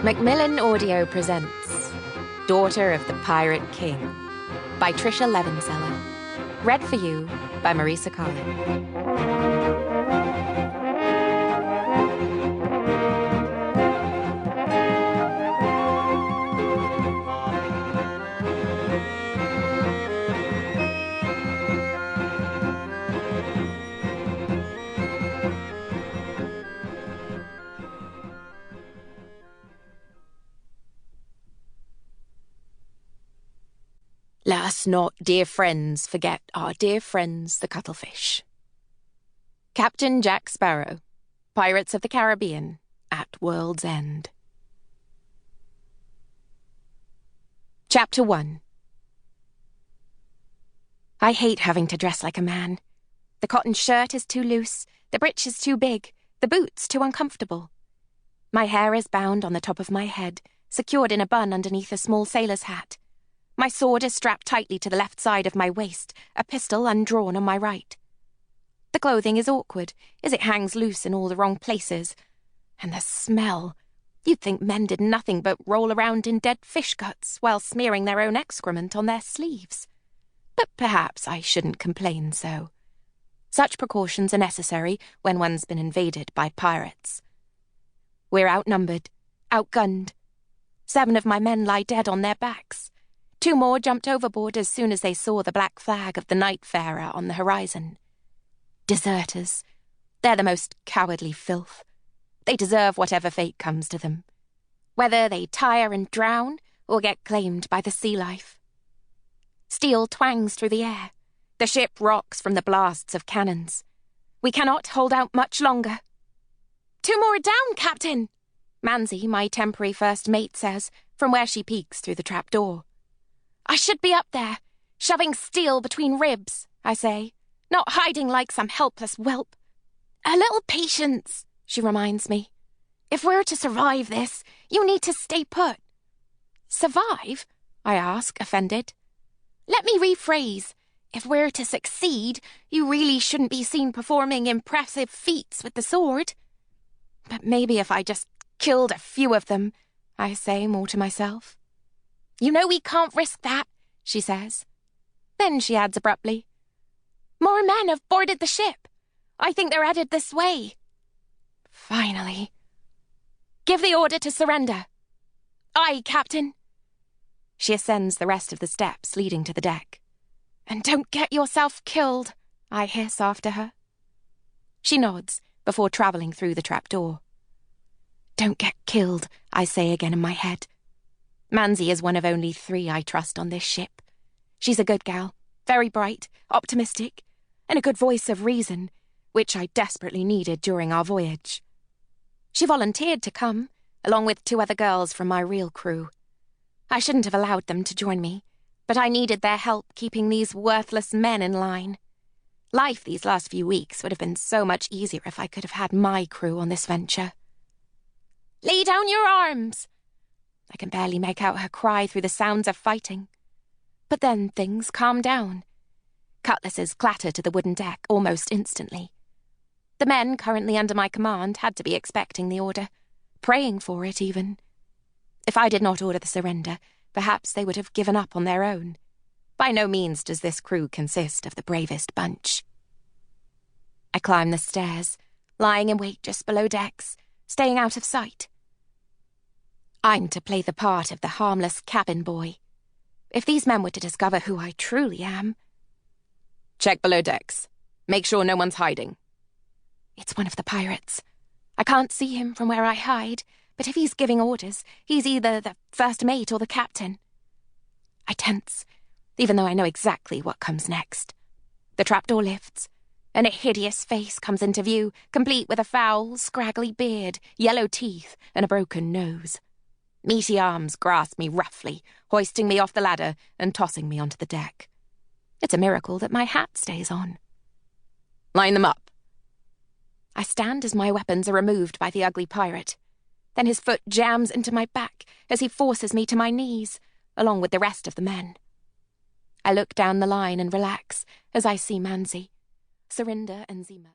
Macmillan Audio presents Daughter of the Pirate King by Tricia Levenseller. Read for you by Marisa, Calin. Let us not, dear friends, forget our dear friends the cuttlefish. Captain Jack Sparrow, Pirates of the Caribbean, at World's End. Chapter 1. I hate having to dress like a man. The cotton shirt is too loose, the breeches too big, the boots too uncomfortable. My hair is bound on the top of my head, secured in a bun underneath a small sailor's hat. My sword is strapped tightly to the left side of my waist, a pistol undrawn on my right. The clothing is awkward, as it hangs loose in all the wrong places. And the smell. You'd think men did nothing but roll around in dead fish guts while smearing their own excrement on their sleeves. But perhaps I shouldn't complain so. Such precautions are necessary when one's been invaded by pirates. We're outnumbered, outgunned. 7 of my men lie dead on their backs. 2 more jumped overboard as soon as they saw the black flag of the Nightfarer on the horizon. Deserters. They're the most cowardly filth. They deserve whatever fate comes to them. Whether they tire and drown or get claimed by the sea life. Steel twangs through the air. The ship rocks from the blasts of cannons. We cannot hold out much longer. 2 more down, Captain! Manzi, my temporary first mate, says, from where she peeks through the trapdoor. I should be up there, shoving steel between ribs, I say, not hiding like some helpless whelp. A little patience, she reminds me. If we're to survive this, you need to stay put. Survive? I ask, offended. Let me rephrase. If we're to succeed, you really shouldn't be seen performing impressive feats with the sword. But maybe if I just killed a few of them, I say more to myself. You know we can't risk that, she says. Then she adds abruptly, More men have boarded the ship. I think they're headed this way. Finally. Give the order to surrender. Aye, Captain. She ascends the rest of the steps leading to the deck. And don't get yourself killed, I hiss after her. She nods before travelling through the trapdoor. Don't get killed, I say again in my head. Manzi is one of only 3 I trust on this ship. She's a good gal, very bright, optimistic, and a good voice of reason, which I desperately needed during our voyage. She volunteered to come, along with 2 other girls from my real crew. I shouldn't have allowed them to join me, but I needed their help keeping these worthless men in line. Life these last few weeks would have been so much easier if I could have had my crew on this venture. Lay down your arms! I can barely make out her cry through the sounds of fighting. But then things calm down. Cutlasses clatter to the wooden deck almost instantly. The men currently under my command had to be expecting the order, praying for it even. If I did not order the surrender, perhaps they would have given up on their own. By no means does this crew consist of the bravest bunch. I climb the stairs, lying in wait just below decks, staying out of sight. I'm to play the part of the harmless cabin boy. If these men were to discover who I truly am... Check below decks. Make sure no one's hiding. It's one of the pirates. I can't see him from where I hide, but if he's giving orders, he's either the first mate or the captain. I tense, even though I know exactly what comes next. The trapdoor lifts, and a hideous face comes into view, complete with a foul, scraggly beard, yellow teeth, and a broken nose. Meaty arms grasp me roughly, hoisting me off the ladder and tossing me onto the deck. It's a miracle that my hat stays on. Line them up. I stand as my weapons are removed by the ugly pirate. Then his foot jams into my back as he forces me to my knees, along with the rest of the men. I look down the line and relax as I see Manzi, Surinder and Zima.